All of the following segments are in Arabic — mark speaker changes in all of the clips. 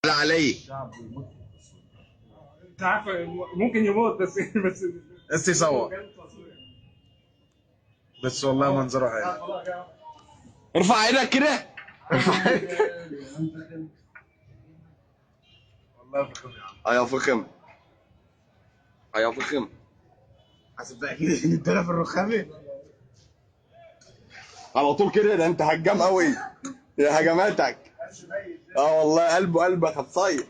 Speaker 1: علي.
Speaker 2: انت عارف ممكن يموت بس
Speaker 1: يصور. بس والله منظره حلو. ارفع ايدك كده. ارفع ايدك. والله فخم يا عم. فخم. فخم. حاسب بقى كده ان انت في الرخامه على طول كده. ده انت هجام قوي يا هجماتك. والله قلبك هتصير.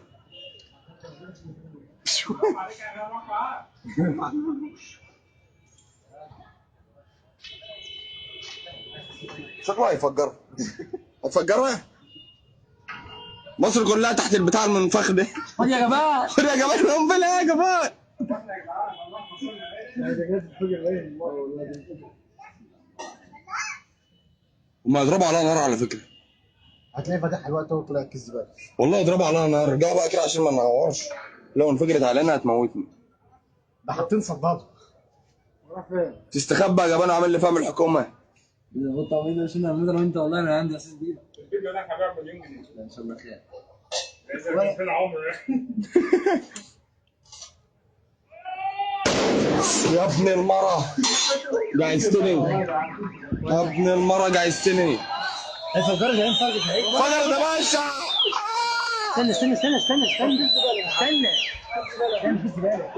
Speaker 1: شكله هيفجرها. هتفجرها. مصر كلها تحت البتاع المنفخ ده. خد يا جماعه. خد يا جماعه. القنبله يا جماعه. هما يضربوا عليها نار على فكره.
Speaker 3: هتلاقي فاتح الوقت هو طلع الزباله.
Speaker 1: والله يضربوا عليها نار. رجعوا بقى كده عشان ما نعورش. لو انفجرت علينا هتموتني.
Speaker 3: ده حاطين صداده. راح فين؟
Speaker 1: تستخبى يا جبان وعامل لي فاهم الحكومه.
Speaker 4: قلت عميد عشان نعمل انا وانت. والله انا عندي اساس بيه.
Speaker 2: الفيديو ده هبيع مليون جنيه.
Speaker 4: ان شاء الله خير.
Speaker 2: في العمر
Speaker 1: يا ابن المرة جايزتني. يا ابن المرة جايزتني.
Speaker 3: هيفجرها زي فرقت هيك.
Speaker 1: فجر يا باشا.
Speaker 3: استنى في الزباله.